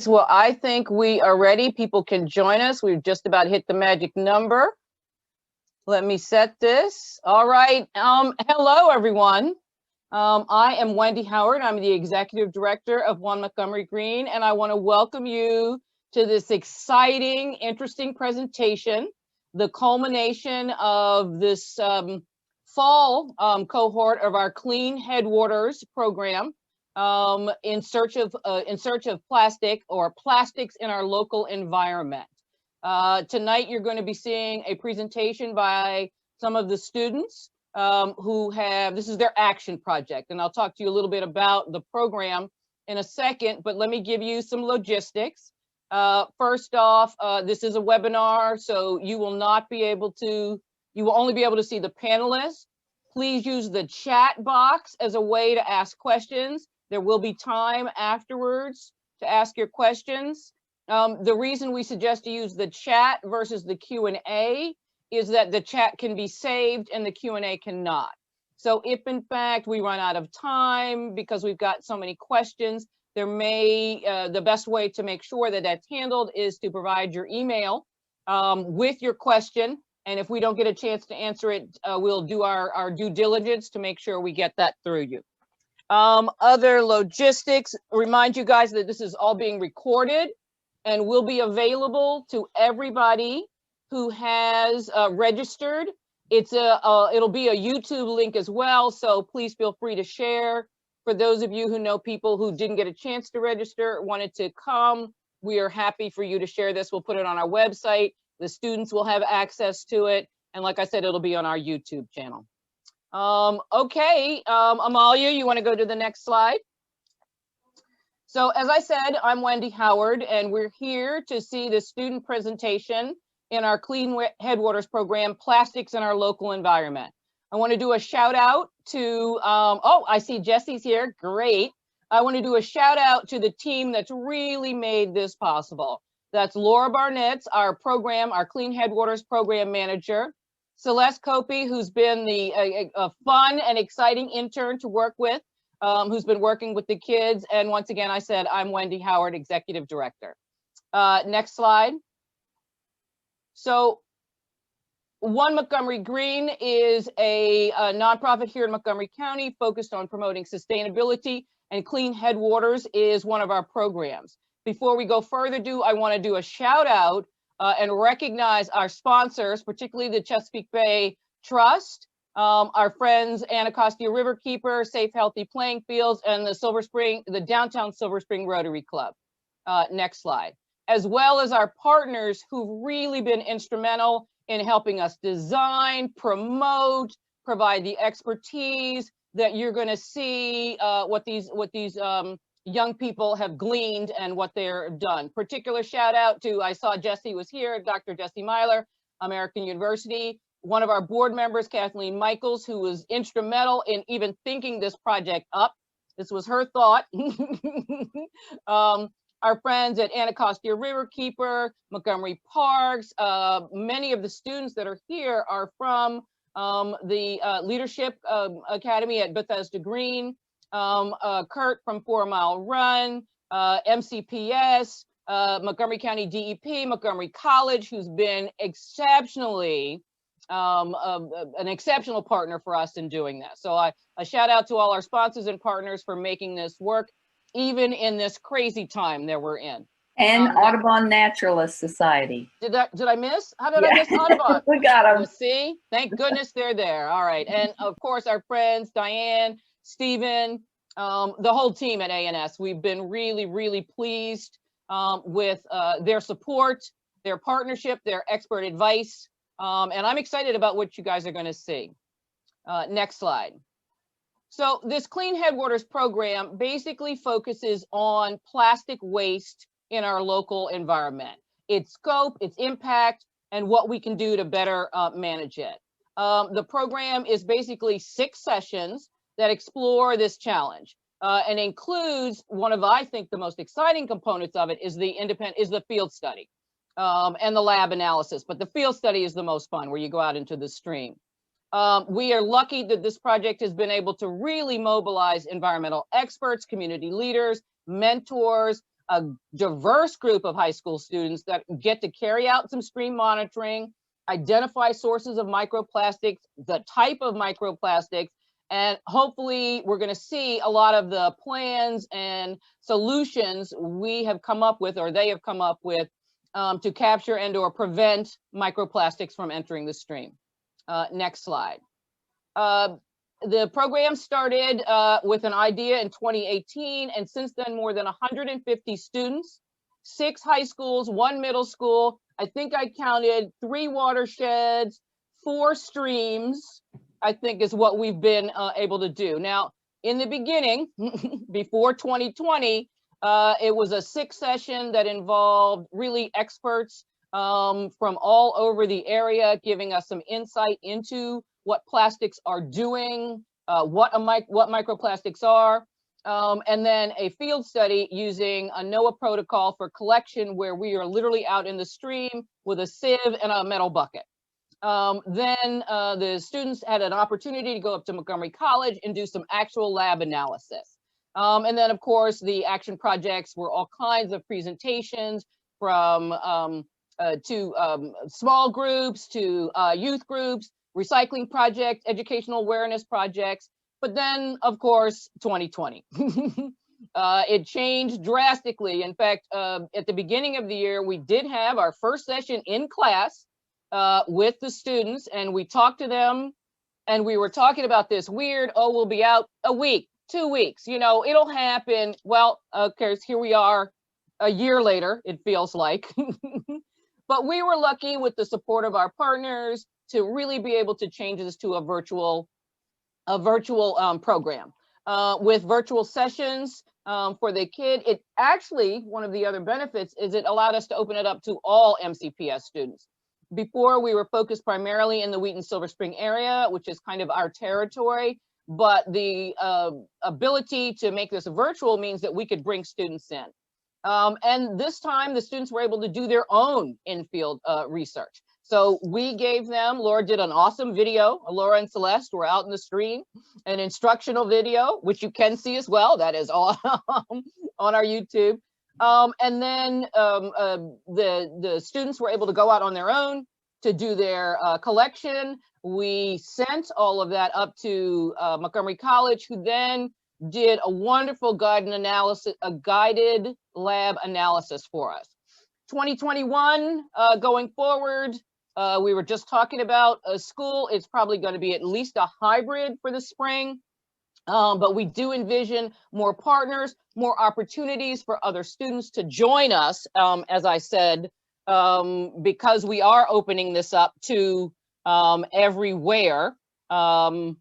Well, I think we are ready. People can join us. We've just about hit the magic number. Let me set this. All right. Hello, everyone. I am Wendy Howard. I'm the Executive Director of One Montgomery Green, and I want to welcome you to this exciting, interesting presentation, the culmination of this fall cohort of our Clean Headwaters program. In search of plastic or plastics in our local environment. Tonight, you're going to be seeing a presentation by some of the students who have, this is their action project. And I'll talk to you a little bit about the program in a second, but let me give you some logistics. First off, this is a webinar, so you will only be able to see the panelists. Please use the chat box as a way to ask questions. There will be time afterwards to ask your questions. The reason we suggest to use the chat versus the Q&A is that the chat can be saved and the Q&A cannot. So if in fact we run out of time because we've got so many questions, the best way to make sure that that's handled is to provide your email with your question. And if we don't get a chance to answer it, we'll do our due diligence to make sure we get that through you. Other logistics, remind you guys that this is all being recorded and will be available to everybody who has registered. It'll be a YouTube link as well, so please feel free to share. For those of you who know people who didn't get a chance to register, wanted to come, we are happy for you to share this. We'll put it on our website. The students will have access to it. And like I said, it'll be on our YouTube channel. Okay, Amalia, you want to go to the next slide? So as I said, I'm Wendy Howard, and we're here to see the student presentation in our Clean Headwaters program, Plastics in Our Local Environment. I want to do a shout out to, oh, I see Jesse's here, great. I want to do a shout out to the team that's really made this possible. That's Laura Barnett, our Clean Headwaters program manager. Celeste Copey, who's been a fun and exciting intern to work with, who's been working with the kids. And once again, I said, I'm Wendy Howard, Executive Director. Next slide. So One Montgomery Green is a nonprofit here in Montgomery County focused on promoting sustainability, and Clean Headwaters is one of our programs. Before we go further, I want to do a shout out and recognize our sponsors, particularly the Chesapeake Bay Trust, our friends Anacostia Riverkeeper, Safe Healthy Playing Fields, and the Downtown Silver Spring Rotary Club. Next slide. As well as our partners who've really been instrumental in helping us design, promote, provide the expertise that you're going to see what these young people have gleaned and what they're done. Particular shout out to, I saw Jesse was here, Dr. Jesse Myler, American University, one of our board members, Kathleen Michaels, who was instrumental in even thinking this project up. This was her thought. Our friends at Anacostia Riverkeeper, Montgomery Parks, many of the students that are here are from the Leadership Academy at Bethesda Green, Kurt from 4 Mile Run, MCPS, Montgomery County DEP, Montgomery College, who's been exceptionally an exceptional partner for us in doing this. So a shout out to all our sponsors and partners for making this work, even in this crazy time that we're in. And Audubon Naturalist Society. Did I miss? How did I miss Audubon? We got them. See, thank goodness they're there. All right, and of course our friends Diane, Stephen, the whole team at ANS. We've been really, really pleased with their support, their partnership, their expert advice, and I'm excited about what you guys are going to see. Next slide. So this Clean Headwaters program basically focuses on plastic waste in our local environment, its scope, its impact, and what we can do to better manage it. The program is basically 6 sessions that explore this challenge and includes one of, I think, the most exciting components of it is the field study and the lab analysis. But the field study is the most fun, where you go out into the stream. We are lucky that this project has been able to really mobilize environmental experts, community leaders, mentors, a diverse group of high school students that get to carry out some stream monitoring, identify sources of microplastics, the type of microplastics, and hopefully we're going to see a lot of the plans and solutions we have come up with, or they have come up with, to capture and or prevent microplastics from entering the stream. Next slide. The program started with an idea in 2018, and since then more than 150 students, 6 high schools, 1 middle school, I think I counted 3 watersheds, 4 streams, I think is what we've been able to do. Now, in the beginning, before 2020, it was a 6 session that involved really experts from all over the area, giving us some insight into what plastics are doing, what microplastics are, and then a field study using a NOAA protocol for collection, where we are literally out in the stream with a sieve and a metal bucket. Then the students had an opportunity to go up to Montgomery College and do some actual lab analysis. And then, of course, the action projects were all kinds of presentations, from to small groups to youth groups, recycling projects, educational awareness projects. But then, of course, 2020. It changed drastically. In fact, at the beginning of the year, we did have our first session in class with the students, and we talked to them, and we were talking about this weird, oh, we'll be out a week, 2 weeks, you know, it'll happen. Well, okay, here we are a year later, it feels like. But we were lucky, with the support of our partners, to really be able to change this to a virtual program with virtual sessions for the kid. It actually, one of the other benefits is it allowed us to open it up to all MCPS students. Before, we were focused primarily in the Wheaton Silver Spring area, which is kind of our territory, but the ability to make this virtual means that we could bring students in. And this time, the students were able to do their own in-field research. So we gave them, Laura did an awesome video. Laura and Celeste were out in the stream, an instructional video, which you can see as well. That is all on our YouTube. And then the students were able to go out on their own to do their collection. We sent all of that up to Montgomery College, who then did a wonderful guided lab analysis for us. 2021, going forward, we were just talking about a school. It's probably going to be at least a hybrid for the spring, but we do envision more partners, more opportunities for other students to join us, as I said, because we are opening this up to everywhere, to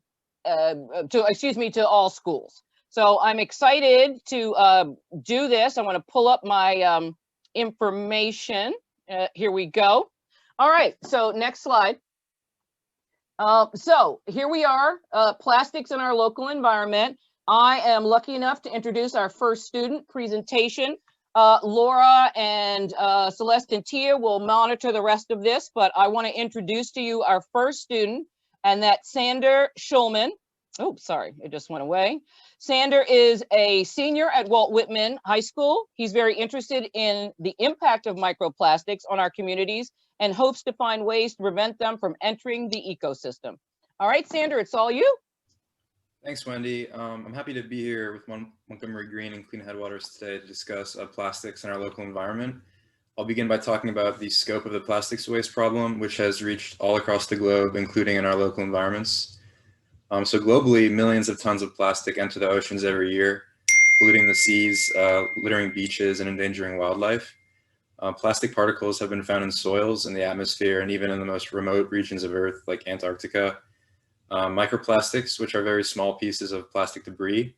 all schools. So I'm excited to do this. I want to pull up my information. Here we go. All right, so next slide. So here we are, plastics in our local environment. I am lucky enough to introduce our first student presentation. Laura and Celeste and Tia will monitor the rest of this, but I want to introduce to you our first student, and that's Sander Schulman. Oh, sorry, it just went away. Sander is a senior at Walt Whitman High School. He's very interested in the impact of microplastics on our communities and hopes to find ways to prevent them from entering the ecosystem. All right, Sander, it's all you. Thanks, Wendy. I'm happy to be here with Montgomery Green and Clean Headwaters today to discuss plastics in our local environment. I'll begin by talking about the scope of the plastics waste problem, which has reached all across the globe, including in our local environments. So globally, millions of tons of plastic enter the oceans every year, polluting the seas, littering beaches, and endangering wildlife. Plastic particles have been found in soils, in the atmosphere, and even in the most remote regions of Earth, like Antarctica. Microplastics, which are very small pieces of plastic debris,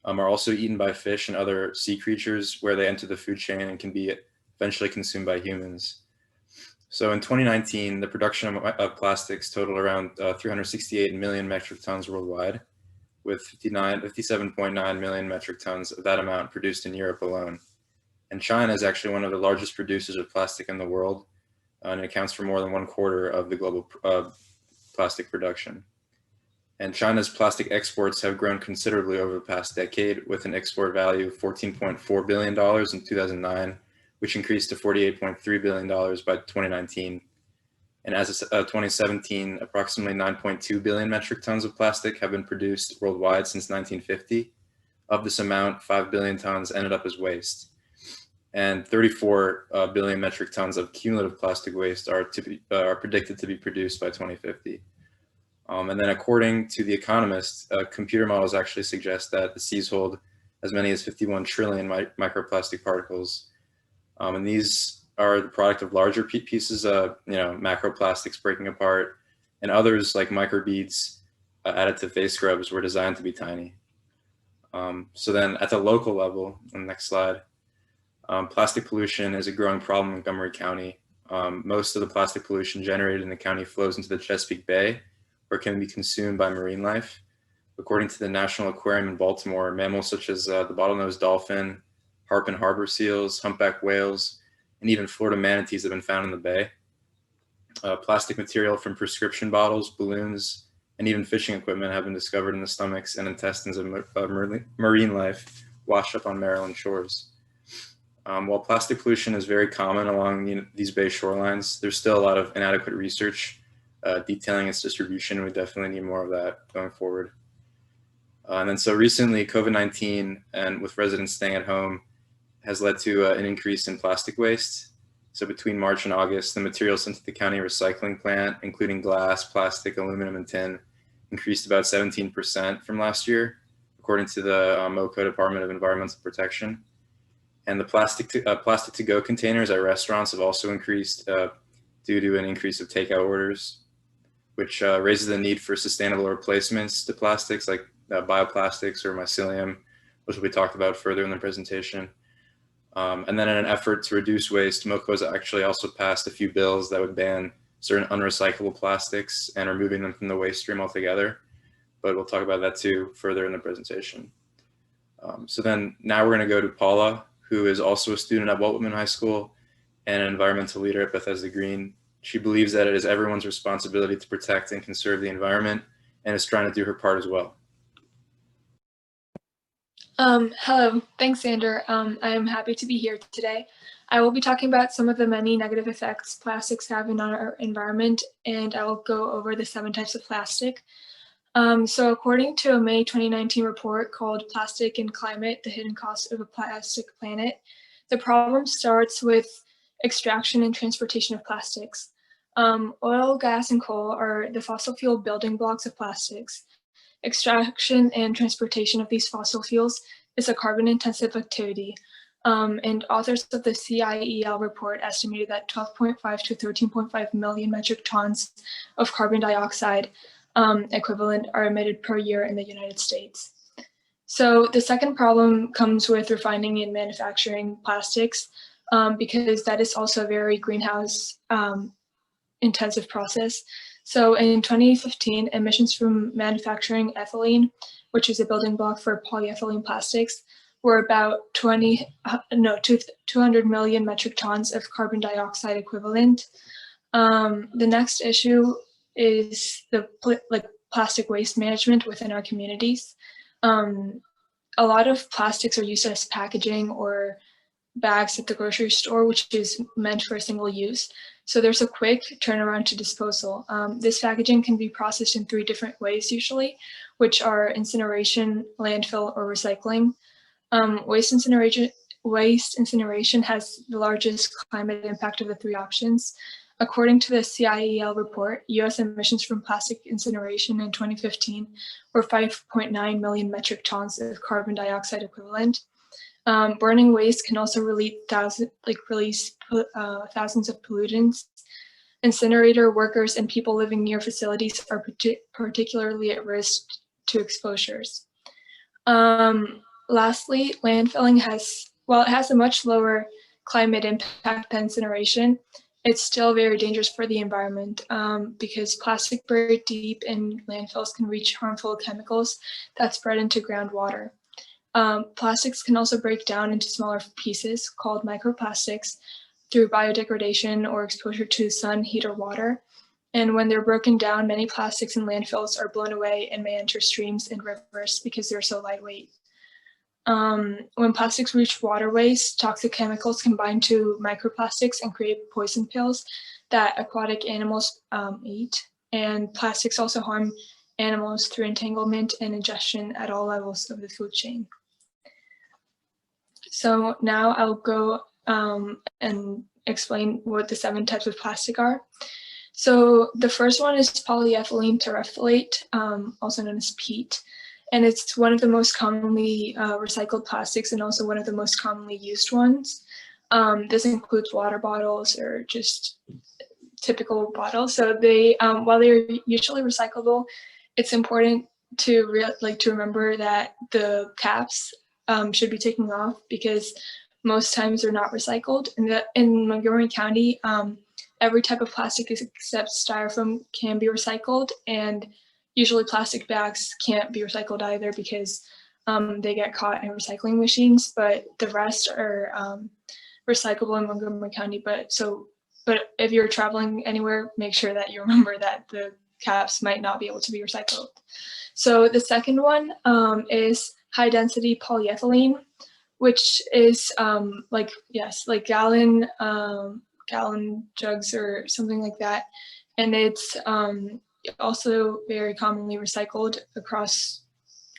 are also eaten by fish and other sea creatures, where they enter the food chain and can be eventually consumed by humans. So in 2019, the production of plastics totaled around 368 million metric tons worldwide, with 57.9 million metric tons of that amount produced in Europe alone. And China is actually one of the largest producers of plastic in the world, and it accounts for more than 1/4 of the global plastic production. And China's plastic exports have grown considerably over the past decade, with an export value of $14.4 billion in 2009, which increased to $48.3 billion by 2019. And as of 2017, approximately 9.2 billion metric tons of plastic have been produced worldwide since 1950. Of this amount, 5 billion tons ended up as waste. And 34 billion metric tons of cumulative plastic waste are predicted to be produced by 2050. And then according to The Economist, computer models actually suggest that the seas hold as many as 51 trillion microplastic particles. And these are the product of larger pieces of, macroplastics breaking apart, and others like microbeads added to face scrubs were designed to be tiny. So then at the local level, on the next slide, plastic pollution is a growing problem in Montgomery County. Most of the plastic pollution generated in the county flows into the Chesapeake Bay, or can be consumed by marine life. According to the National Aquarium in Baltimore, mammals such as the bottlenose dolphin, harp and harbor seals, humpback whales, and even Florida manatees have been found in the bay. Plastic material from prescription bottles, balloons, and even fishing equipment have been discovered in the stomachs and intestines of marine life washed up on Maryland shores. While plastic pollution is very common along these bay shorelines, there's still a lot of inadequate research detailing its distribution. We definitely need more of that going forward. And then so recently, COVID-19 and with residents staying at home has led to an increase in plastic waste. So between March and August, the materials sent to the county recycling plant, including glass, plastic, aluminum, and tin, increased about 17% from last year, according to the MoCo Department of Environmental Protection. And the plastic to go containers at restaurants have also increased due to an increase of takeout orders, which raises the need for sustainable replacements to plastics like bioplastics or mycelium, which will be talked about further in the presentation. And then in an effort to reduce waste, MoCo has actually also passed a few bills that would ban certain unrecyclable plastics and removing them from the waste stream altogether. But we'll talk about that too further in the presentation. So then now we're going to go to Paula, who is also a student at Walt Whitman High School and an environmental leader at Bethesda Green. She believes that it is everyone's responsibility to protect and conserve the environment and is trying to do her part as well. Hello, thanks, Xander. I am happy to be here today. I will be talking about some of the many negative effects plastics have in our environment, and I will go over the 7 types of plastic. So according to a May 2019 report called Plastic and Climate, the Hidden Cost of a Plastic Planet, the problem starts with extraction and transportation of plastics. Oil, gas, and coal are the fossil fuel building blocks of plastics. Extraction and transportation of these fossil fuels is a carbon-intensive activity, and authors of the CIEL report estimated that 12.5 to 13.5 million metric tons of carbon dioxide equivalent are emitted per year in the United States. So the second problem comes with refining and manufacturing plastics, because that is also a very greenhouse intensive process. So in 2015, emissions from manufacturing ethylene, which is a building block for polyethylene plastics, were about 200 million metric tons of carbon dioxide equivalent. The next issue is the plastic waste management within our communities. A lot of plastics are used as packaging or bags at the grocery store, which is meant for a single use. So there's a quick turnaround to disposal. This packaging can be processed in 3 different ways usually, which are incineration, landfill, or recycling. Waste incineration has the largest climate impact of the 3 options. According to the CIEL report, US emissions from plastic incineration in 2015 were 5.9 million metric tons of carbon dioxide equivalent. Burning waste can also release thousands of pollutants. Incinerator workers and people living near facilities are particularly at risk to exposures. Lastly, landfilling while it has a much lower climate impact than incineration, it's still very dangerous for the environment because plastic buried deep in landfills can reach harmful chemicals that spread into groundwater. Plastics can also break down into smaller pieces called microplastics through biodegradation or exposure to sun, heat, or water. And when they're broken down, many plastics in landfills are blown away and may enter streams and rivers because they're so lightweight. When plastics reach waterways, toxic chemicals combine to microplastics and create poison pills that aquatic animals eat. And plastics also harm animals through entanglement and ingestion at all levels of the food chain. So now I'll go and explain what the 7 types of plastic are. So the first one is polyethylene terephthalate, also known as PET. And it's one of the most commonly recycled plastics and also one of the most commonly used ones. This includes water bottles or just typical bottles. So they, while they're usually recyclable, it's important to remember that the caps should be taken off because most times they're not recycled. In Montgomery County, every type of plastic except styrofoam can be recycled, and usually plastic bags can't be recycled either because they get caught in recycling machines, but the rest are recyclable in Montgomery County. But if you're traveling anywhere, make sure that you remember that the caps might not be able to be recycled. So the second one is high density polyethylene, which is like gallon jugs or something like that. And it's also very commonly recycled across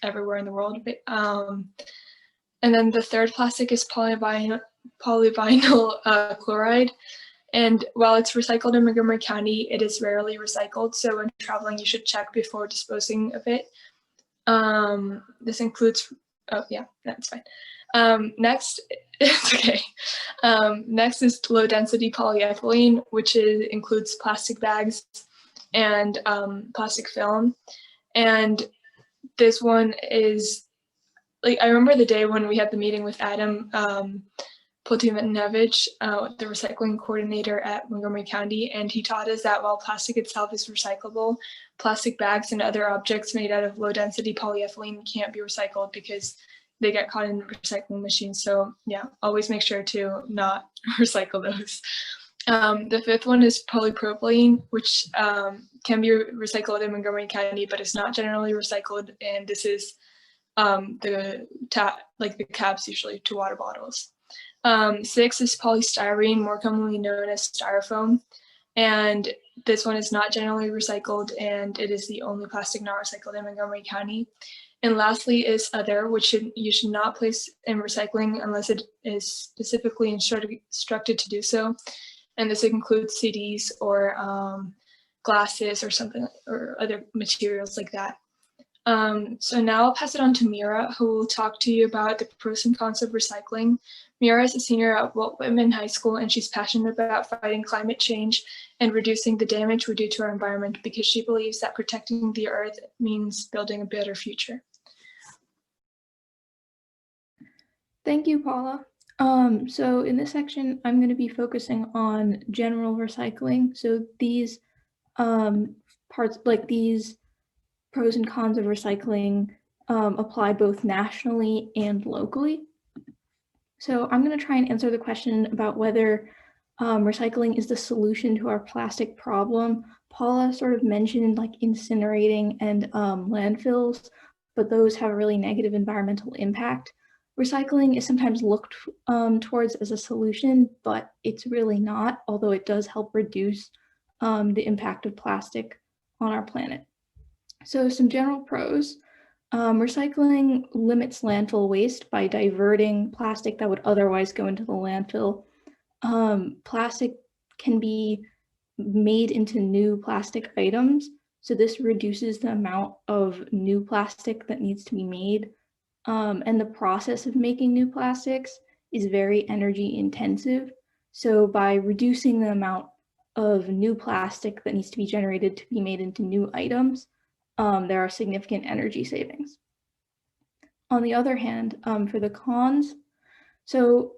everywhere in the world. And then the third plastic is polyvinyl chloride. And while it's recycled in Montgomery County, it is rarely recycled. So when traveling, you should check before disposing of it. This includes, oh yeah, that's fine. Next, it's okay. Next is low density polyethylene, which includes plastic bags and plastic film. And this one is, like, I remember the day when we had the meeting with Adam Potimanevich, the recycling coordinator at Montgomery County, and he taught us that while plastic itself is recyclable, plastic bags and other objects made out of low density polyethylene can't be recycled because they get caught in recycling machines. So yeah, always make sure to not recycle those. The fifth one is polypropylene, which can be recycled in Montgomery County, but it's not generally recycled. And this is the caps usually to water bottles. 6 is polystyrene, more commonly known as styrofoam. And this one is not generally recycled, and it is the only plastic not recycled in Montgomery County. And lastly is other, which you should not place in recycling unless it is specifically instructed to do so. And this includes CDs or glasses or something, or other materials like that. So now I'll pass it on to Mira, who will talk to you about the pros and cons of recycling. Mira is a senior at Walt Whitman High School, and she's passionate about fighting climate change and reducing the damage we do to our environment because she believes that protecting the earth means building a better future. Thank you, Paula. So in this section, I'm going to be focusing on general recycling. So these parts, like these pros and cons of recycling, apply both nationally and locally. So I'm going to try and answer the question about whether recycling is the solution to our plastic problem. Paula sort of mentioned like incinerating and landfills, but those have a really negative environmental impact. Recycling is sometimes looked towards as a solution, but it's really not, although it does help reduce the impact of plastic on our planet. So some general pros. Recycling limits landfill waste by diverting plastic that would otherwise go into the landfill. Plastic can be made into new plastic items, so this reduces the amount of new plastic that needs to be made. And the process of making new plastics is very energy intensive. So by reducing the amount of new plastic that needs to be generated to be made into new items, there are significant energy savings. On the other hand, for the cons, so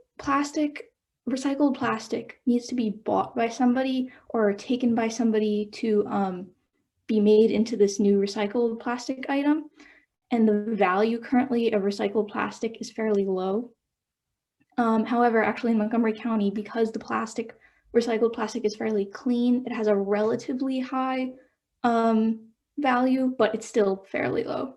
recycled plastic needs to be bought by somebody or taken by somebody to be made into this new recycled plastic item. And the value currently of recycled plastic is fairly low. However, actually in Montgomery County, because the plastic recycled plastic is fairly clean. It has a relatively high value, but it's still fairly low.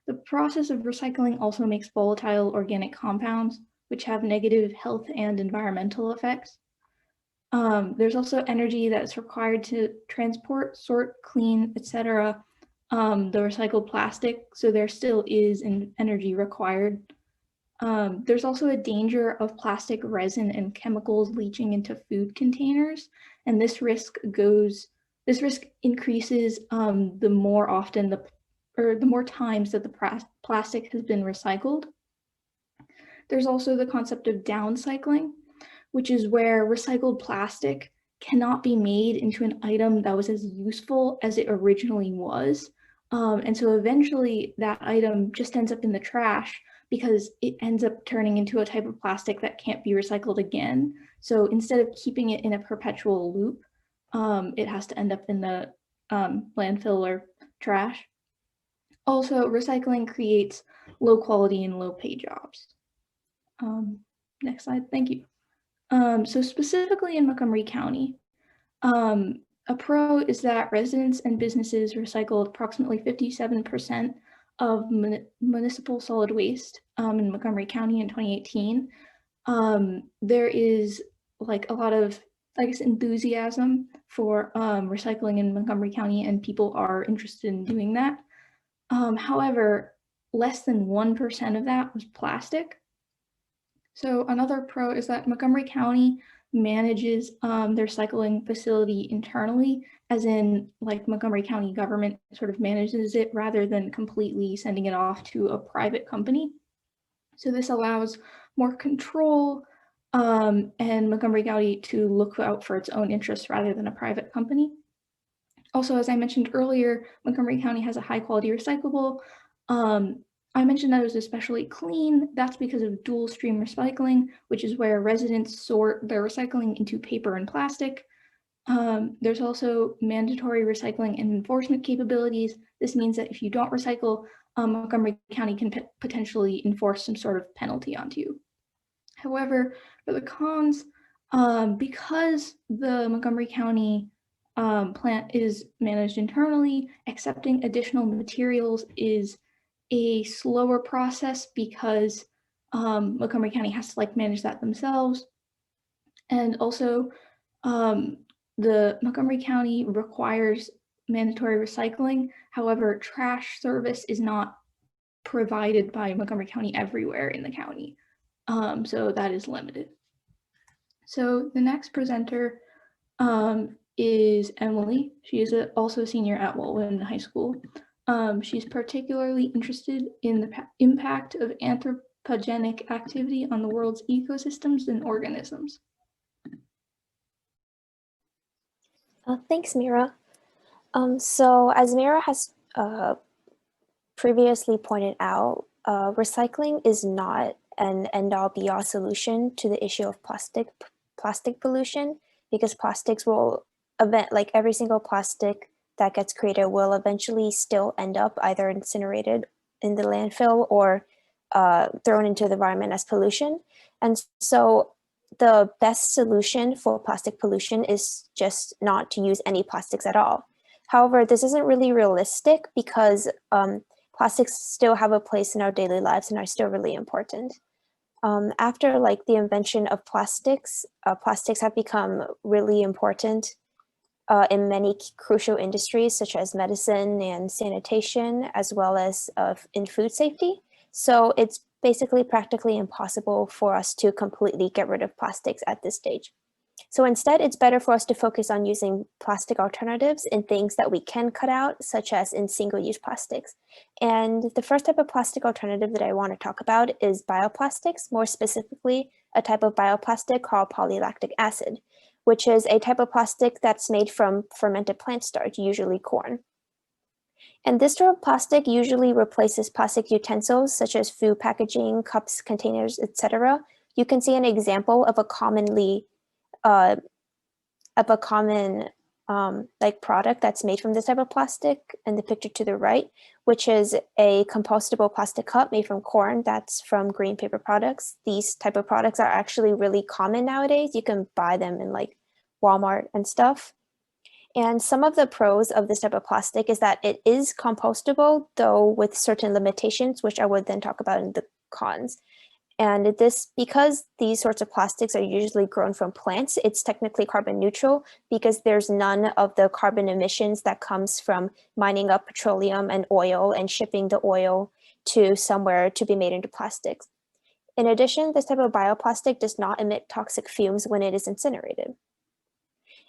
The process of recycling also makes volatile organic compounds, which have negative health and environmental effects. There's also energy that's required to transport, sort, clean, etc. The recycled plastic, so there still is an energy required. There's also a danger of plastic resin and chemicals leaching into food containers, and this risk increases the more often the more times that the plastic has been recycled. There's also the concept of downcycling, which is where recycled plastic cannot be made into an item that was as useful as it originally was. And so eventually that item just ends up in the trash because it ends up turning into a type of plastic that can't be recycled again. So instead of keeping it in a perpetual loop, it has to end up in the landfill or trash. Also, recycling creates low quality and low pay jobs. Next slide, thank you. So specifically in Montgomery County, a pro is that residents and businesses recycled approximately 57% of municipal solid waste in Montgomery County in 2018. There is like a lot of, I guess, enthusiasm for recycling in Montgomery County, and people are interested in doing that. However, less than 1% of that was plastic. So another pro is that Montgomery County manages their recycling facility internally, as in like Montgomery County government sort of manages it rather than completely sending it off to a private company. So this allows more control and Montgomery County to look out for its own interests rather than a private company. Also, as I mentioned earlier, Montgomery County has a high quality recyclable. I mentioned that it was especially clean. That's because of dual stream recycling, which is where residents sort their recycling into paper and plastic. There's also mandatory recycling and enforcement capabilities. This means that if you don't recycle, Montgomery County can potentially enforce some sort of penalty onto you. However, for the cons, because the Montgomery County plant is managed internally, accepting additional materials is a slower process because Montgomery County has to like manage that themselves. And also the Montgomery County requires mandatory recycling. However, trash service is not provided by Montgomery County everywhere in the county. So that is limited. So the next presenter is Emily. She is also a senior at Walden High School. She's particularly interested in the impact of anthropogenic activity on the world's ecosystems and organisms. Thanks, Mira. So as Mira has previously pointed out, recycling is not an end-all be-all solution to the issue of plastic pollution, because plastics will like every single plastic that gets created will eventually still end up either incinerated in the landfill or thrown into the environment as pollution. And so the best solution for plastic pollution is just not to use any plastics at all. However, this isn't really realistic because plastics still have a place in our daily lives and are still really important. After like the invention of plastics, plastics have become really important in many crucial industries such as medicine and sanitation, as well as in food safety. So it's basically practically impossible for us to completely get rid of plastics at this stage. So instead, it's better for us to focus on using plastic alternatives in things that we can cut out, such as in single-use plastics. And the first type of plastic alternative that I want to talk about is bioplastics, more specifically, a type of bioplastic called polylactic acid, which is a type of plastic that's made from fermented plant starch, usually corn. And this sort of plastic usually replaces plastic utensils such as food packaging, cups, containers, etc. You can see an example of a common like product that's made from this type of plastic in the picture to the right, which is a compostable plastic cup made from corn that's from green paper products. These type of products are actually really common nowadays. You can buy them in like Walmart and stuff. And some of the pros of this type of plastic is that it is compostable, though with certain limitations, which I would then talk about in the cons. And this, because these sorts of plastics are usually grown from plants, it's technically carbon neutral because there's none of the carbon emissions that comes from mining up petroleum and oil and shipping the oil to somewhere to be made into plastics. In addition, this type of bioplastic does not emit toxic fumes when it is incinerated.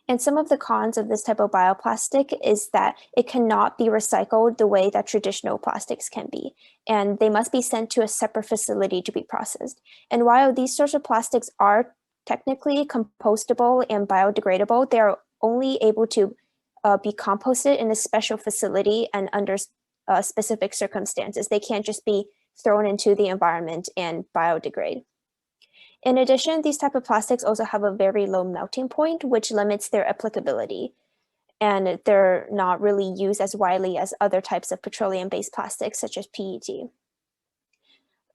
And some of the cons of this type of bioplastic is that it cannot be recycled the way that traditional plastics can be, and they must be sent to a separate facility to be processed. And while these sorts of plastics are technically compostable and biodegradable, they are only able to be composted in a special facility and under specific circumstances. They can't just be thrown into the environment and biodegrade. In addition, these type of plastics also have a very low melting point, which limits their applicability. And they're not really used as widely as other types of petroleum-based plastics, such as PET.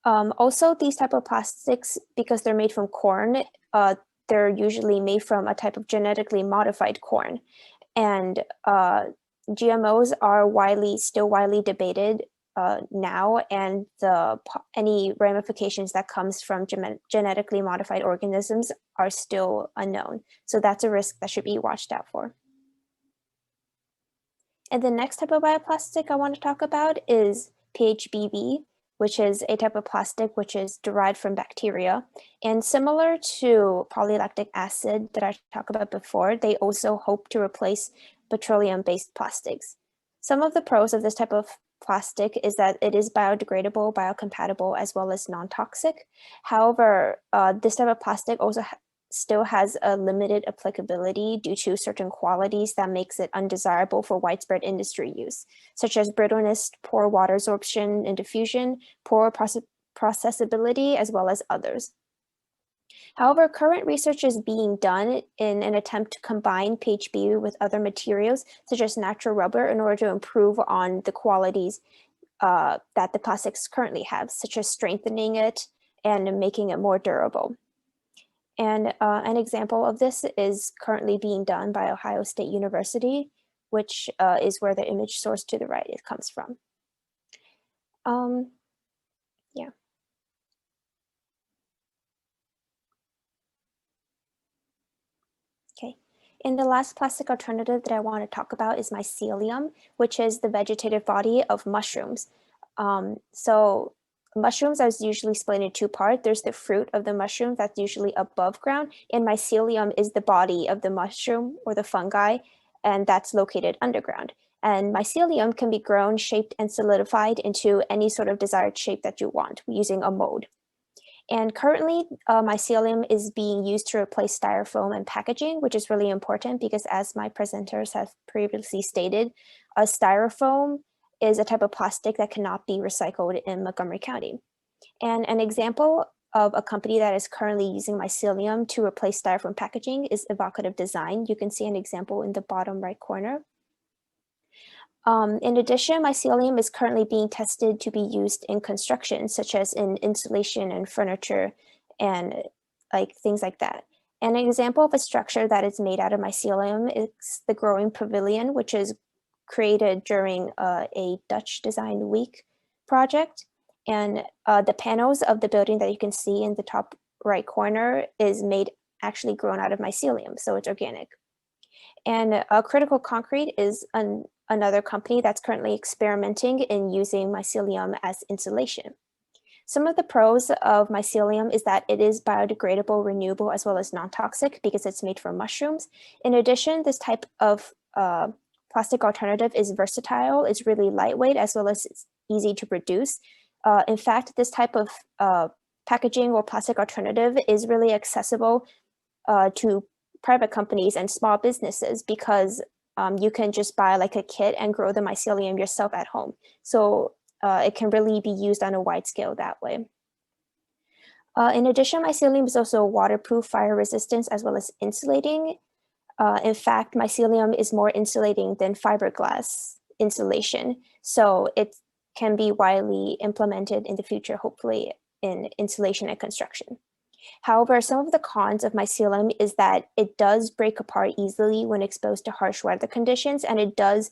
Also, these type of plastics, because they're made from corn, they're usually made from a type of genetically modified corn. And GMOs are still widely debated now, and any ramifications that comes from genetically modified organisms are still unknown. So that's a risk that should be watched out for. And the next type of bioplastic I want to talk about is PhbV, which is a type of plastic which is derived from bacteria. And similar to polylactic acid that I talked about before, they also hope to replace petroleum-based plastics. Some of the pros of this type of plastic is that it is biodegradable, biocompatible, as well as non-toxic. However, this type of plastic also still has a limited applicability due to certain qualities that makes it undesirable for widespread industry use, such as brittleness, poor water absorption and diffusion, poor processability, as well as others. However, current research is being done in an attempt to combine PhbV with other materials, such as natural rubber, in order to improve on the qualities that the plastics currently have, such as strengthening it and making it more durable. And an example of this is currently being done by Ohio State University, which is where the image source to the right comes from. Yeah. Okay, and the last plastic alternative that I want to talk about is mycelium, which is the vegetative body of mushrooms. So mushrooms are usually split into two parts. There's the fruit of the mushroom that's usually above ground, and mycelium is the body of the mushroom or the fungi, and that's located underground. And mycelium can be grown, shaped, and solidified into any sort of desired shape that you want using a mold. And currently, mycelium is being used to replace styrofoam and packaging, which is really important because, as my presenters have previously stated, styrofoam is a type of plastic that cannot be recycled in Montgomery County. And an example of a company that is currently using mycelium to replace styrofoam packaging is Evocative Design. You can see an example in the bottom right corner. In addition, mycelium is currently being tested to be used in construction, such as in insulation and furniture and things like that. And an example of a structure that is made out of mycelium is the Growing Pavilion, which is created during a Dutch Design Week project. And the panels of the building that you can see in the top right corner is actually grown out of mycelium, so it's organic. And Critical Concrete is another company that's currently experimenting in using mycelium as insulation. Some of the pros of mycelium is that it is biodegradable, renewable, as well as non-toxic because it's made from mushrooms. In addition, this type of plastic alternative is versatile, it's really lightweight, as well as it's easy to produce. In fact, this type of packaging or plastic alternative is really accessible to private companies and small businesses because you can just buy like a kit and grow the mycelium yourself at home. So it can really be used on a wide scale that way. In addition, mycelium is also waterproof, fire resistant, as well as insulating. In fact, mycelium is more insulating than fiberglass insulation. So it can be widely implemented in the future, hopefully in insulation and construction. However, some of the cons of mycelium is that it does break apart easily when exposed to harsh weather conditions, and it does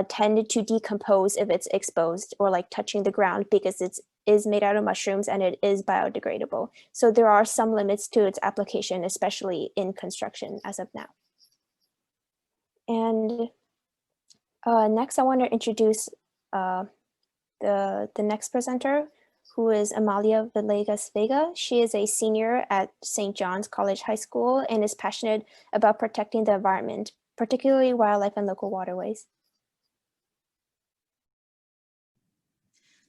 tend to decompose if it's exposed or like touching the ground, because it is made out of mushrooms and it is biodegradable. So there are some limits to its application, especially in construction as of now. And next, I want to introduce the next presenter, who is Amalia Villegas Vega. She is a senior at St. John's College High School and is passionate about protecting the environment, particularly wildlife and local waterways.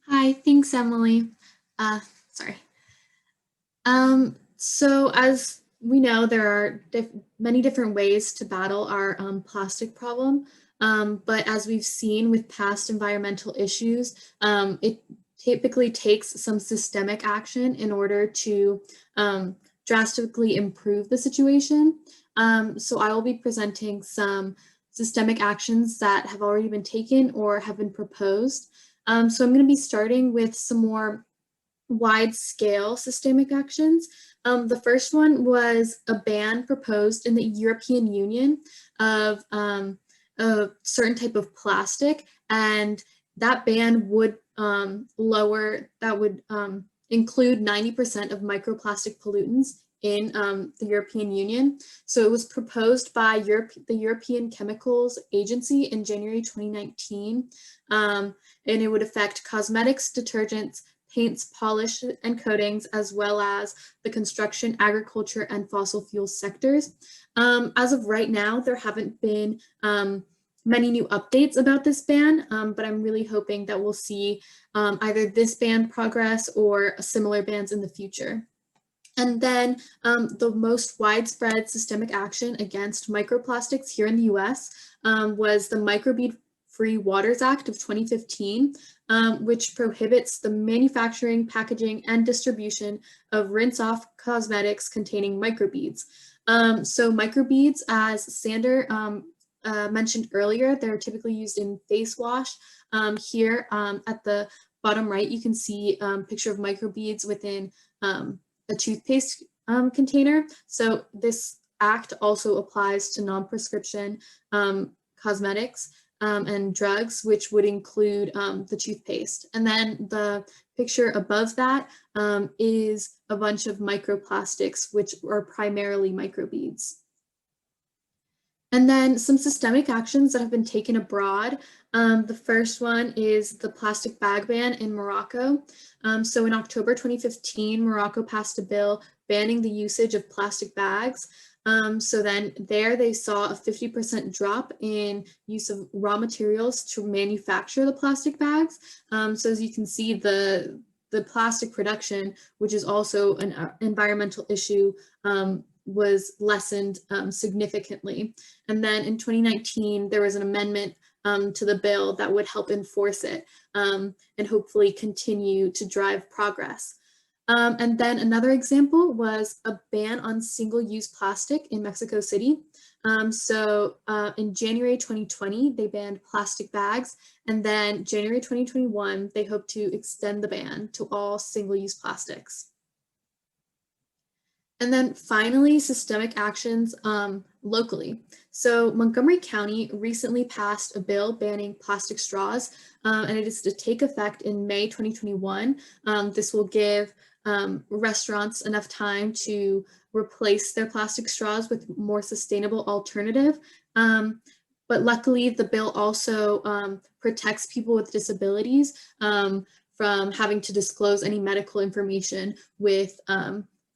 Hi, thanks, Emily. Sorry. So as we know, there are many different ways to battle our plastic problem. But as we've seen with past environmental issues, it typically takes some systemic action in order to drastically improve the situation. So I will be presenting some systemic actions that have already been taken or have been proposed. So I'm going to be starting with some more wide-scale systemic actions. The first one was a ban proposed in the European Union of a certain type of plastic, and that ban would include 90% of microplastic pollutants in the European Union. So it was proposed by the European Chemicals Agency in January 2019, and it would affect cosmetics, detergents, paints, polish, and coatings, as well as the construction, agriculture, and fossil fuel sectors. As of right now, there haven't been many new updates about this ban, but I'm really hoping that we'll see either this ban progress or similar bans in the future. And then the most widespread systemic action against microplastics here in the US was the Microbead-Free Waters Act of 2015, which prohibits the manufacturing, packaging, and distribution of rinse-off cosmetics containing microbeads. So microbeads, as Sander mentioned earlier, they're typically used in face wash. Here at the bottom right, you can see a picture of microbeads within a toothpaste container. So this act also applies to non-prescription cosmetics and drugs, which would include the toothpaste. And then the picture above that is a bunch of microplastics, which are primarily microbeads. And then some systemic actions that have been taken abroad. The first one is the plastic bag ban in Morocco. So in October 2015, Morocco passed a bill banning the usage of plastic bags. So then there they saw a 50% drop in use of raw materials to manufacture the plastic bags. So as you can see, the plastic production, which is also an environmental issue, was lessened significantly. And then in 2019, there was an amendment to the bill that would help enforce it and hopefully continue to drive progress. And then another example was a ban on single-use plastic in Mexico City. So in January 2020, they banned plastic bags, and then January 2021, they hope to extend the ban to all single-use plastics. And then finally, systemic actions locally. So Montgomery County recently passed a bill banning plastic straws, and it is to take effect in May 2021. This will give restaurants enough time to replace their plastic straws with more sustainable alternative. But luckily, the bill also protects people with disabilities from having to disclose any medical information with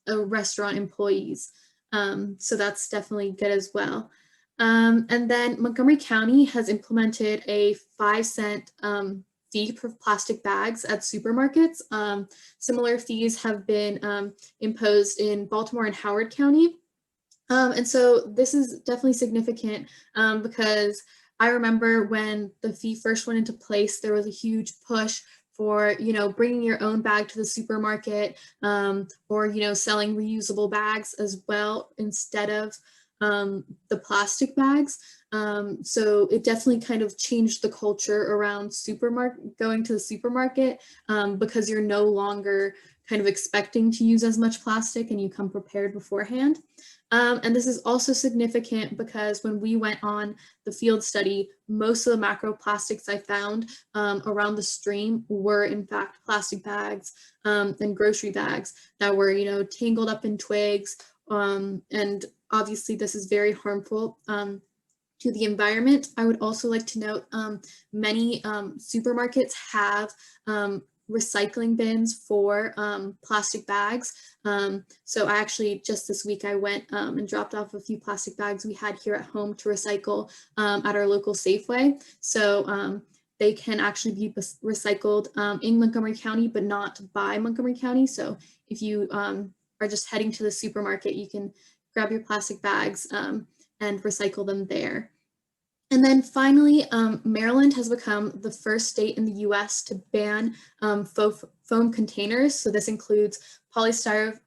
restaurant employees. So that's definitely good as well. And then Montgomery County has implemented a 5-cent fee for plastic bags at supermarkets. Similar fees have been imposed in Baltimore and Howard County. And so this is definitely significant because I remember when the fee first went into place, there was a huge push for, bringing your own bag to the supermarket or, selling reusable bags as well instead of the plastic bags. So it definitely kind of changed the culture around going to the supermarket, because you're no longer kind of expecting to use as much plastic and you come prepared beforehand. And this is also significant because when we went on the field study, most of the macroplastics I found around the stream were in fact plastic bags and grocery bags that were, tangled up in twigs. And obviously this is very harmful to the environment. I would also like to note many supermarkets have recycling bins for plastic bags. So I actually, just this week, I went and dropped off a few plastic bags we had here at home to recycle at our local Safeway. So they can actually be recycled in Montgomery County, but not by Montgomery County. So if you are just heading to the supermarket, you can grab your plastic bags and recycle them there. And then finally, Maryland has become the first state in the US to ban foam containers. So this includes polystyrene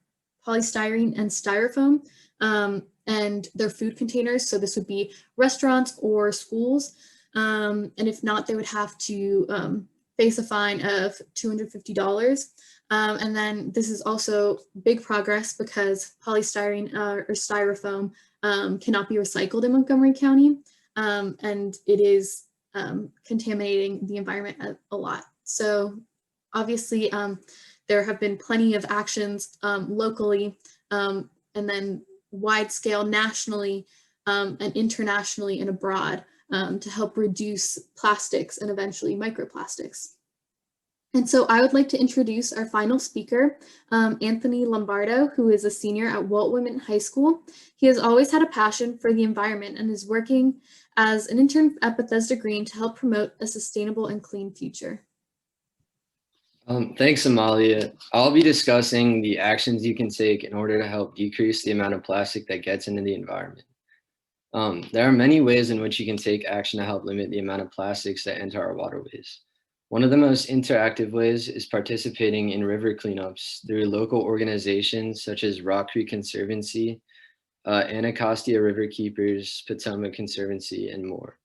and styrofoam and their food containers. So this would be restaurants or schools. And if not, they would have to face a fine of $250. And then this is also big progress because polystyrene or styrofoam cannot be recycled in Montgomery County. And it is contaminating the environment a lot. So obviously there have been plenty of actions locally and then wide scale nationally and internationally and abroad to help reduce plastics and eventually microplastics. And so I would like to introduce our final speaker, Anthony Lombardo, who is a senior at Walt Whitman High School. He has always had a passion for the environment and is working as an intern at Bethesda Green to help promote a sustainable and clean future. Thanks, Amalia. I'll be discussing the actions you can take in order to help decrease the amount of plastic that gets into the environment. There are many ways in which you can take action to help limit the amount of plastics that enter our waterways. One of the most interactive ways is participating in river cleanups through local organizations such as Rock Creek Conservancy, Anacostia River Keepers, Potomac Conservancy, and more.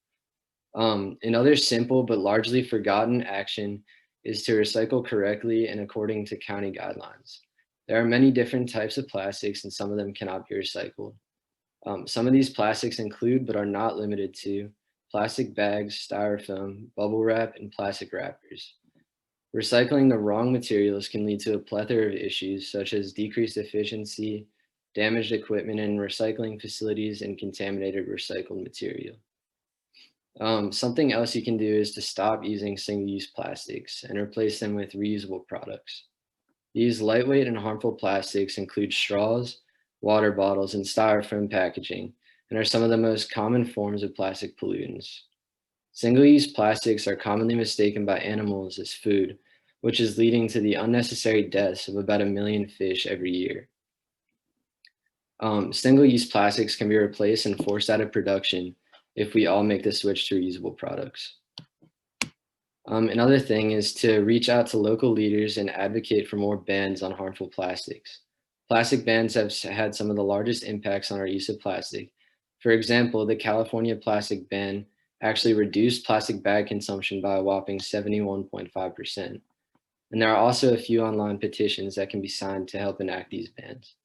Another simple but largely forgotten action is to recycle correctly and according to county guidelines. There are many different types of plastics and some of them cannot be recycled. Some of these plastics include, but are not limited to, plastic bags, styrofoam, bubble wrap, and plastic wrappers. Recycling the wrong materials can lead to a plethora of issues such as decreased efficiency, damaged equipment in recycling facilities, and contaminated recycled material. Something else you can do is to stop using single-use plastics and replace them with reusable products. These lightweight and harmful plastics include straws, water bottles, and styrofoam packaging, and are some of the most common forms of plastic pollutants. Single-use plastics are commonly mistaken by animals as food, which is leading to the unnecessary deaths of about 1 million fish every year. Single-use plastics can be replaced and forced out of production if we all make the switch to reusable products. Another thing is to reach out to local leaders and advocate for more bans on harmful plastics. Plastic bans have had some of the largest impacts on our use of plastic. For example, the California plastic ban actually reduced plastic bag consumption by a whopping 71.5%. And there are also a few online petitions that can be signed to help enact these bans.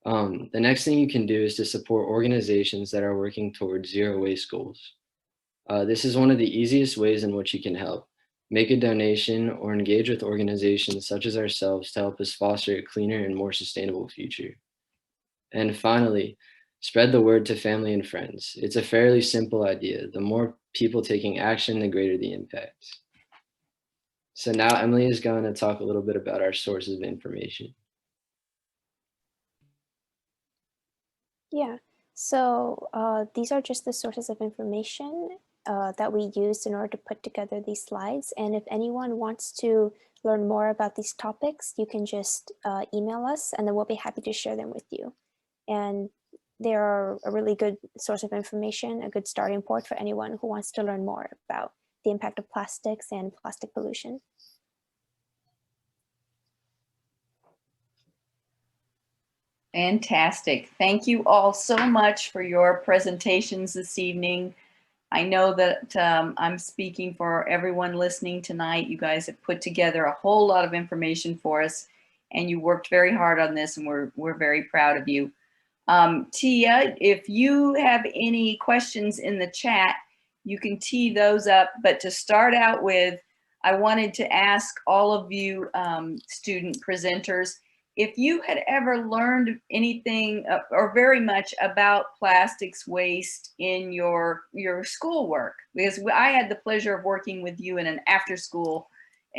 The next thing you can do is to support organizations that are working towards zero waste goals. This is one of the easiest ways in which you can help. Make a donation or engage with organizations such as ourselves to help us foster a cleaner and more sustainable future. And finally, spread the word to family and friends. It's a fairly simple idea. The more people taking action, the greater the impact. So now Emily is going to talk a little bit about our sources of information. Yeah, so these are just the sources of information that we used in order to put together these slides. And if anyone wants to learn more about these topics, you can just email us and then we'll be happy to share them with you. And they are a really good source of information, a good starting point for anyone who wants to learn more about the impact of plastics and plastic pollution. Fantastic. Thank you all so much for your presentations this evening. I know that I'm speaking for everyone listening tonight. You guys have put together a whole lot of information for us, and you worked very hard on this, and we're very proud of you. Tia, if you have any questions in the chat, you can tee those up. But to start out with, I wanted to ask all of you student presenters, if you had ever learned anything or very much about plastics waste in your schoolwork, because I had the pleasure of working with you in an after-school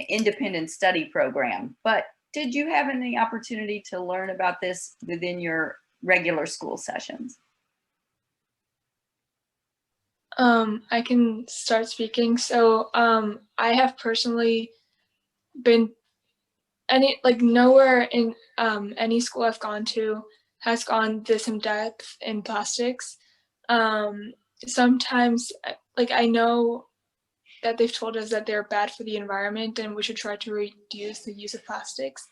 independent study program. But did you have any opportunity to learn about this within your regular school sessions? I can start speaking. So I have personally been nowhere in any school I've gone to has gone this in depth in plastics. Sometimes I know that they've told us that they're bad for the environment and we should try to reduce the use of plastics,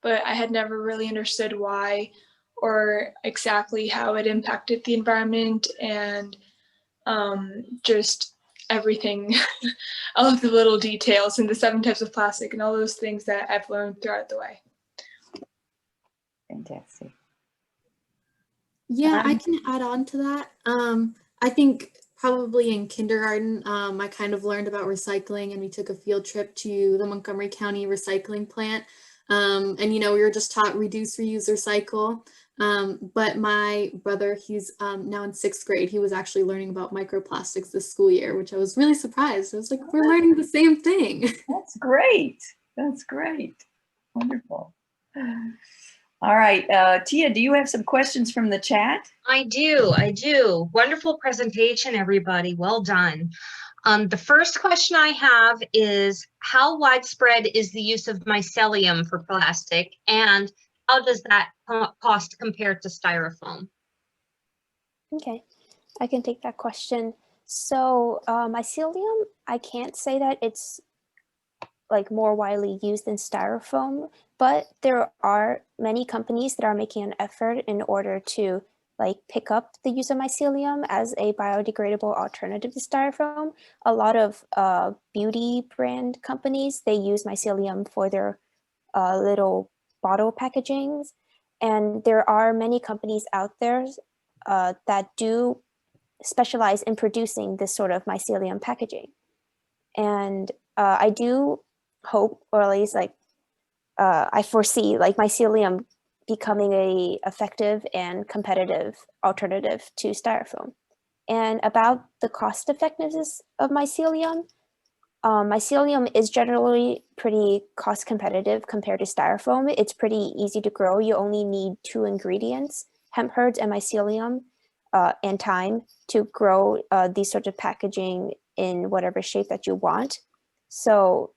but I had never really understood why or exactly how it impacted the environment and just everything, all of the little details and the 7 types of plastic and all those things that I've learned throughout the way. Fantastic. Yeah, I can add on to that. I think probably in kindergarten, I kind of learned about recycling, and we took a field trip to the Montgomery County recycling plant. And, we were just taught reduce, reuse, recycle. But my brother, he's now in 6th grade. He was actually learning about microplastics this school year, which I was really surprised. I was like, we're learning the same thing. That's great. That's great. Wonderful. All right, Tia, do you have some questions from the chat? I do. Wonderful presentation, everybody. Well done. The first question I have is, how widespread is the use of mycelium for plastic, and how does that cost compare to styrofoam? Okay, I can take that question. So mycelium, I can't say that it's more widely used than styrofoam, but there are many companies that are making an effort in order to pick up the use of mycelium as a biodegradable alternative to styrofoam. A lot of beauty brand companies, they use mycelium for their little bottle packagings. And there are many companies out there that do specialize in producing this sort of mycelium packaging. And I do hope, or at least I foresee mycelium becoming a effective and competitive alternative to styrofoam. And about the cost effectiveness of mycelium, mycelium is generally pretty cost competitive compared to styrofoam. It's pretty easy to grow. You only need 2 ingredients, hemp herds and mycelium, and time to grow these sorts of packaging in whatever shape that you want. So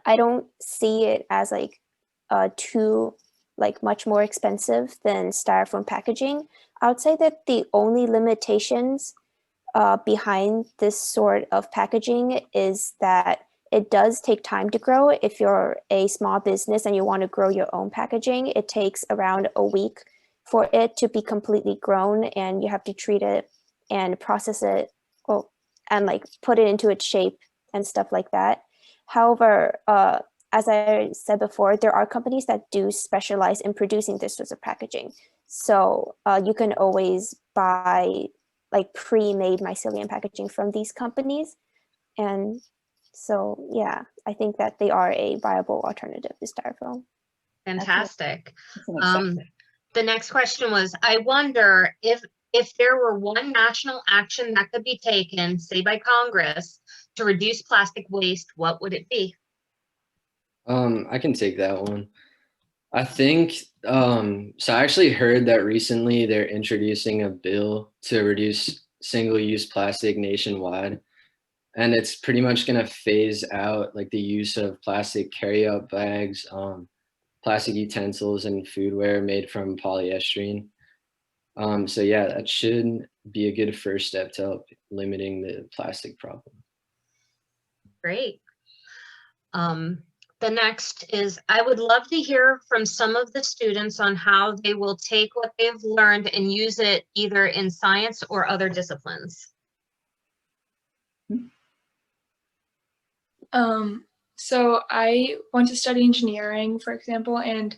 I don't see it as too much more expensive than styrofoam packaging. I would say that the only limitations behind this sort of packaging is that it does take time to grow. If you're a small business and you want to grow your own packaging, it takes around a week for it to be completely grown, and you have to treat it and process it, and put it into its shape and stuff like that. However, as I said before, there are companies that do specialize in producing this sorts of packaging. So you can always buy pre-made mycelium packaging from these companies. And so, yeah, I think that they are a viable alternative to styrofoam. Fantastic. The next question was, I wonder if there were one national action that could be taken, say by Congress, to reduce plastic waste, what would it be? I can take that one. I think, so I actually heard that recently they're introducing a bill to reduce single-use plastic nationwide. And it's pretty much going to phase out the use of plastic carry-out bags, plastic utensils, and foodware made from polyester. So yeah, that should be a good first step to help limiting the plastic problem. Great. The next is, I would love to hear from some of the students on how they will take what they've learned and use it either in science or other disciplines. So I want to study engineering, for example, and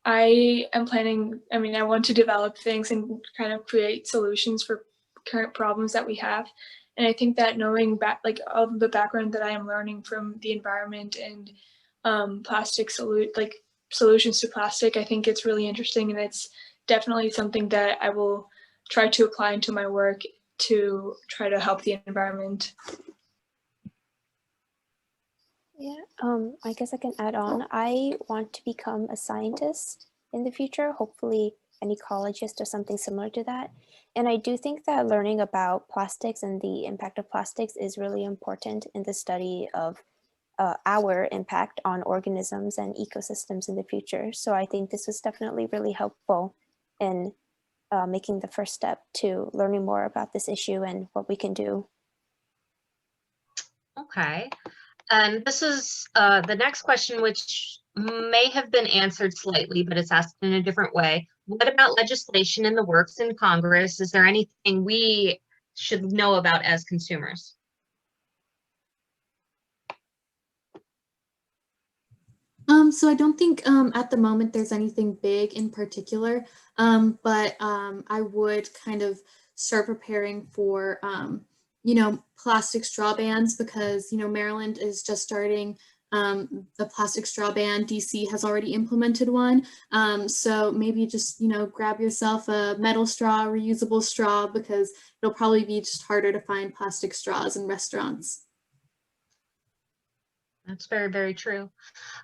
I am planning, I want to develop things and kind of create solutions for current problems that we have. And I think that knowing like all of the background that I am learning from the environment and solutions to plastic, I think it's really interesting, and it's definitely something that I will try to apply into my work to try to help the environment. Yeah, I guess I can add on. I want to become a scientist in the future, hopefully an ecologist or something similar to that. And I do think that learning about plastics and the impact of plastics is really important in the study of our impact on organisms and ecosystems in the future. So I think this was definitely really helpful in making the first step to learning more about this issue and what we can do. Okay. And this is the next question, which may have been answered slightly, but it's asked in a different way. What about legislation in the works in Congress? Is there anything we should know about as consumers? So I don't think at the moment there's anything big in particular, but I would kind of start preparing for, plastic straw bans, because, Maryland is just starting the plastic straw ban. DC has already implemented one. So maybe just, grab yourself a metal straw, reusable straw, because it'll probably be just harder to find plastic straws in restaurants. That's very, very true.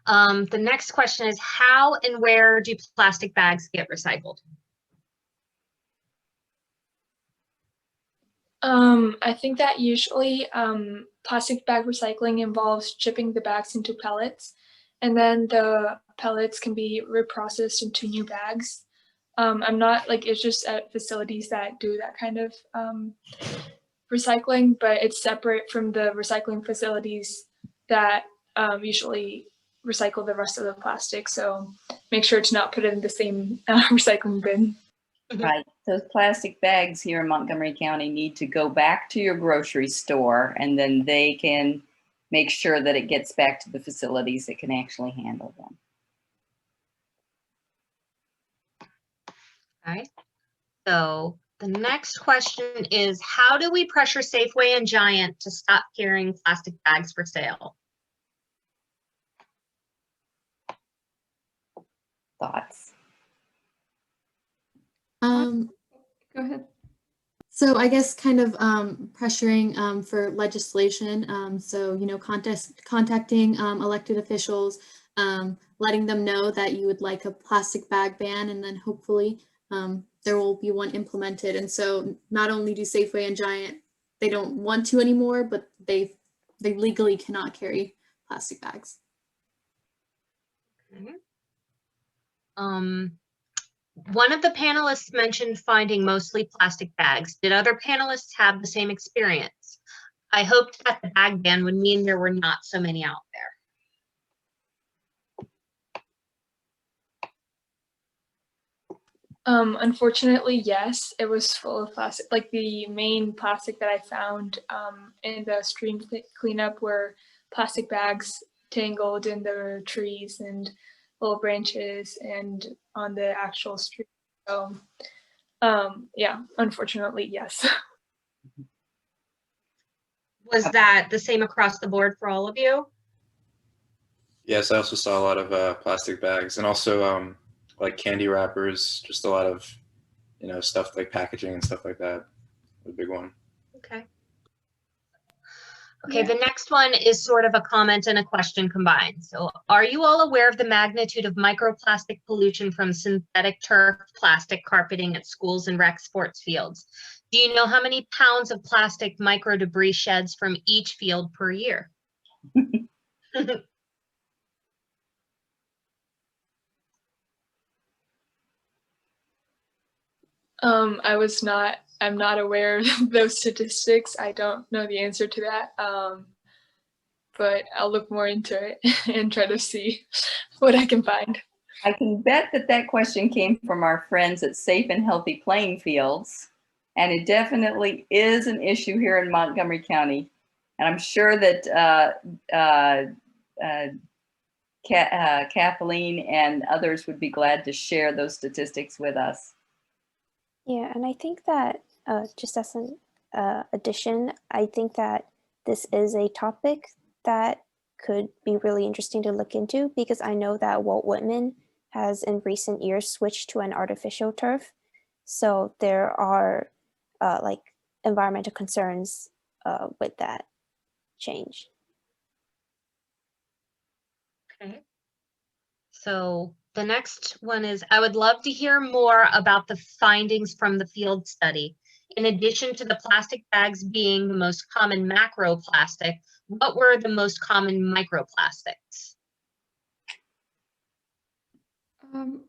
The next question is, how and where do plastic bags get recycled? I think that usually plastic bag recycling involves chipping the bags into pellets, and then the pellets can be reprocessed into new bags. I'm not it's just at facilities that do that kind of recycling, but it's separate from the recycling facilities that usually recycle the rest of the plastic. So make sure to not put it in the same recycling bin. Right. Those plastic bags here in Montgomery County need to go back to your grocery store, and then they can make sure that it gets back to the facilities that can actually handle them. Okay. So the next question is, how do we pressure Safeway and Giant to stop carrying plastic bags for sale? Thoughts? Go ahead. So I guess kind of pressuring for legislation. So, contacting elected officials, letting them know that you would like a plastic bag ban, and then hopefully there will be one implemented. And so not only do Safeway and Giant, they don't want to anymore, but they legally cannot carry plastic bags. Okay. One of the panelists mentioned finding mostly plastic bags. Did other panelists have the same experience? I hoped that the bag ban would mean there were not so many out there. Unfortunately, yes, it was full of plastic. Like the main plastic that I found in the stream cleanup were plastic bags tangled in the trees and little branches and on the actual street. So yeah, unfortunately, yes. Was that the same across the board for all of you? Yes, I also saw a lot of plastic bags, and also like candy wrappers, just a lot of, stuff like packaging and stuff like that. A big one. Okay. Okay, the next one is sort of a comment and a question combined. So, are you all aware of the magnitude of microplastic pollution from synthetic turf plastic carpeting at schools and rec sports fields? Do you know how many pounds of plastic micro debris sheds from each field per year? I'm not aware of those statistics. I don't know the answer to that. but I'll look more into it and try to see what I can find. I can bet that that question came from our friends at Safe and Healthy Playing Fields, and it definitely is an issue here in Montgomery County. And I'm sure that Kathleen and others would be glad to share those statistics with us. Yeah, and I think that just as an addition, I think that this is a topic that could be really interesting to look into, because I know that Walt Whitman has in recent years switched to an artificial turf. So there are like environmental concerns with that change. Okay. So the next one is, I would love to hear more about the findings from the field study. In addition to the plastic bags being the most common macroplastic, what were the most common microplastics?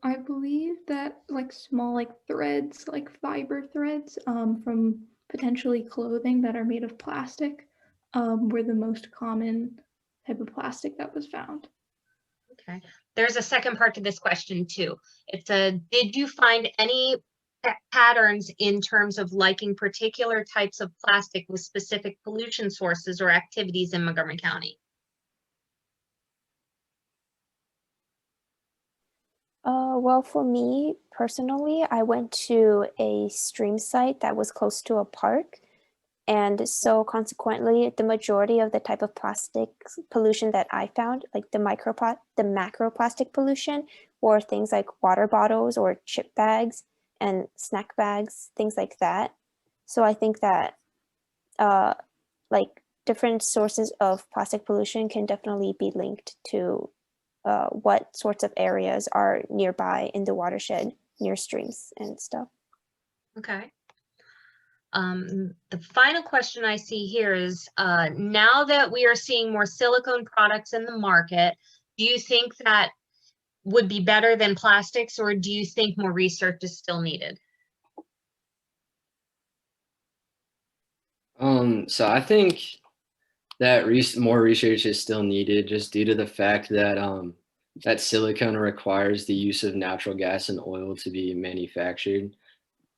I believe that like small like threads, like fiber threads from potentially clothing that are made of plastic were the most common type of plastic that was found. Okay. There's a second part to this question too. It's did you find any patterns in terms of liking particular types of plastic with specific pollution sources or activities in Montgomery County? Well, for me personally, I went to a stream site that was close to a park. And so consequently, the majority of the type of plastic pollution that I found, like the macroplastic pollution, were things like water bottles or chip bags and snack bags, things like that. So I think that like different sources of plastic pollution can definitely be linked to what sorts of areas are nearby in the watershed near streams and stuff. Okay. The final question I see here is, now that we are seeing more silicone products in the market, do you think that would be better than plastics, or do you think more research is still needed? So I think that more research is still needed, just due to the fact that that silicone requires the use of natural gas and oil to be manufactured.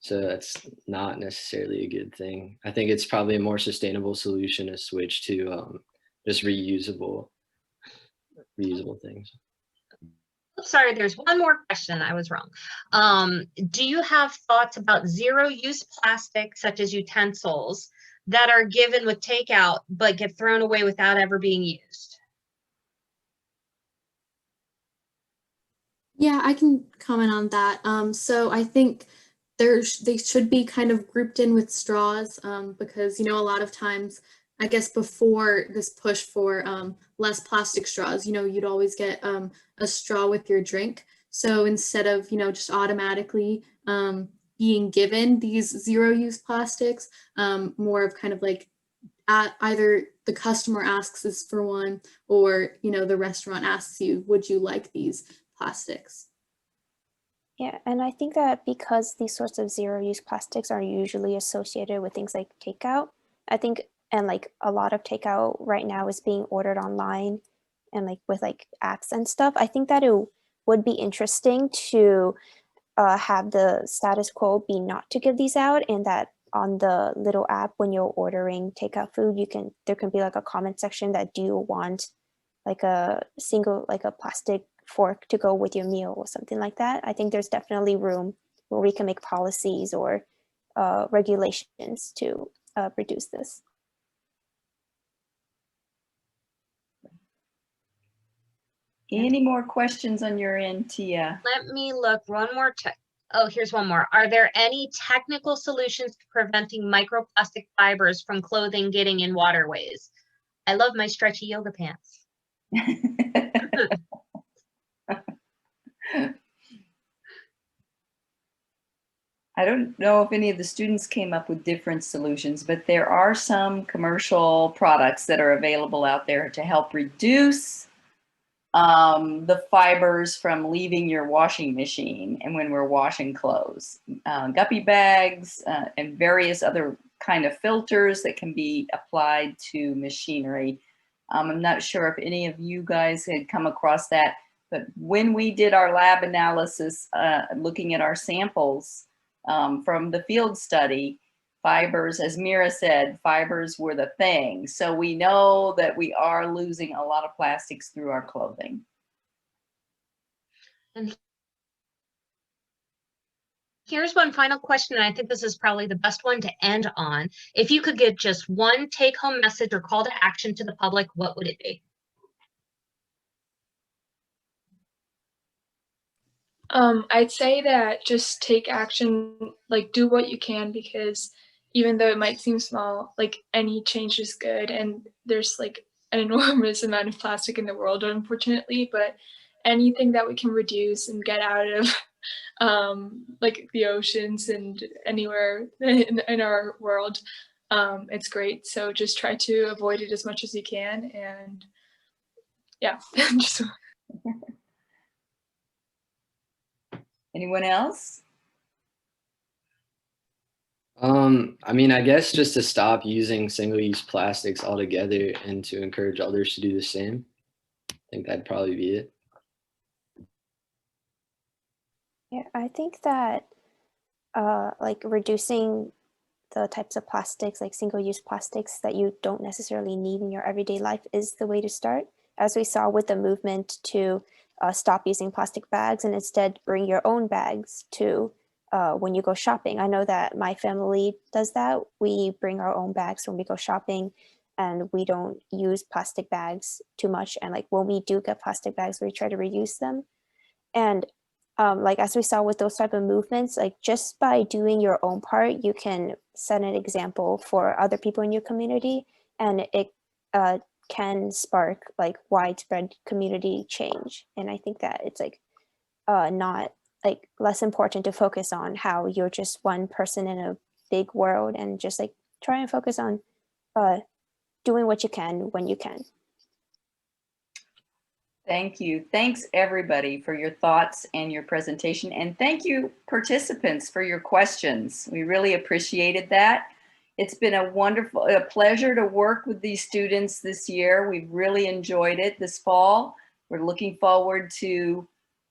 So that's not necessarily a good thing. I think it's probably a more sustainable solution to switch to just reusable things. Sorry, there's one more question. I was wrong. Do you have thoughts about zero-use plastic, such as utensils, that are given with takeout but get thrown away without ever being used? Yeah, I can comment on that. So I think they should be kind of grouped in with straws, because, you know, a lot of times, I guess before this push for less plastic straws, you know, you'd always get a straw with your drink. So instead of, you know, just automatically being given these zero-use plastics, more of kind of like either the customer asks us for one, or, you know, the restaurant asks you, would you like these plastics? Yeah, and I think that because these sorts of zero-use plastics are usually associated with things like takeout, I think, and like a lot of takeout right now is being ordered online and like with like apps and stuff, I think that it would be interesting to have the status quo be not to give these out, and that on the little app when you're ordering takeout food, there can be like a comment section that, do you want like a plastic fork to go with your meal or something like that. I think there's definitely room where we can make policies or regulations to reduce this. Any more questions on your end, Tia? Let me look one more time. Oh, here's one more. Are there any technical solutions to preventing microplastic fibers from clothing getting in waterways? I love my stretchy yoga pants. I don't know if any of the students came up with different solutions, but there are some commercial products that are available out there to help reduce the fibers from leaving your washing machine and when we're washing clothes. Guppy bags and various other kind of filters that can be applied to machinery I'm not sure if any of you guys had come across that, but when we did our lab analysis, looking at our samples from the field study, fibers, as Mira said, fibers were the thing. So we know that we are losing a lot of plastics through our clothing. And here's one final question, and I think this is probably the best one to end on. If you could give just one take-home message or call to action to the public, what would it be? I'd say that just take action, like do what you can, because even though it might seem small, like any change is good, and there's like an enormous amount of plastic in the world, unfortunately, but anything that we can reduce and get out of like the oceans and anywhere in our world, it's great. So just try to avoid it as much as you can, and yeah, just Anyone else? I mean, I guess just to stop using single-use plastics altogether and to encourage others to do the same. I think that'd probably be it. Yeah, I think that like reducing the types of plastics, like single-use plastics that you don't necessarily need in your everyday life is the way to start. As we saw with the movement to stop using plastic bags and instead bring your own bags to when you go shopping. I know that my family does that. We bring our own bags when we go shopping, and we don't use plastic bags too much. And like when we do get plastic bags, we try to reuse them. And like as we saw with those type of movements, like just by doing your own part, you can set an example for other people in your community, and it can spark like widespread community change. And I think that it's like not like less important to focus on how you're just one person in a big world, and just like try and focus on doing what you can when you can. Thank you. Thanks everybody for your thoughts and your presentation. And thank you participants for your questions. We really appreciated that. It's been a pleasure to work with these students this year. We've really enjoyed it this fall. We're looking forward to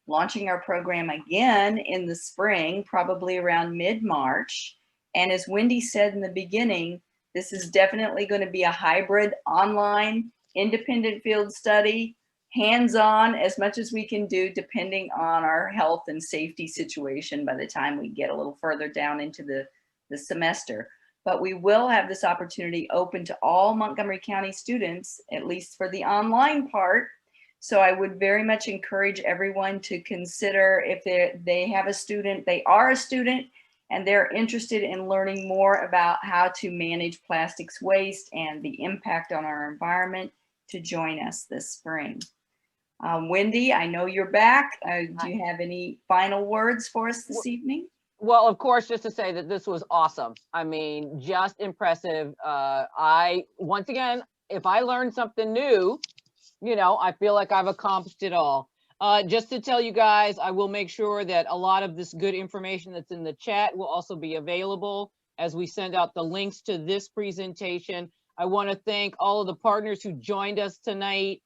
launching our program again in the spring, probably around mid-March. And as Wendy said in the beginning, this is definitely going to be a hybrid online independent field study, hands-on as much as we can do, depending on our health and safety situation by the time we get a little further down into the semester. But we will have this opportunity open to all Montgomery County students, at least for the online part. So I would very much encourage everyone to consider, if they have a student, they are a student, and they're interested in learning more about how to manage plastics waste and the impact on our environment, to join us this spring. Wendy, I know you're back. Do you have any final words for us this evening? Well, of course, just to say that this was awesome. I mean, just impressive. Once again, if I learned something new, you know, I feel like I've accomplished it all. Just to tell you guys, I will make sure that a lot of this good information that's in the chat will also be available as we send out the links to this presentation. I want to thank all of the partners who joined us tonight.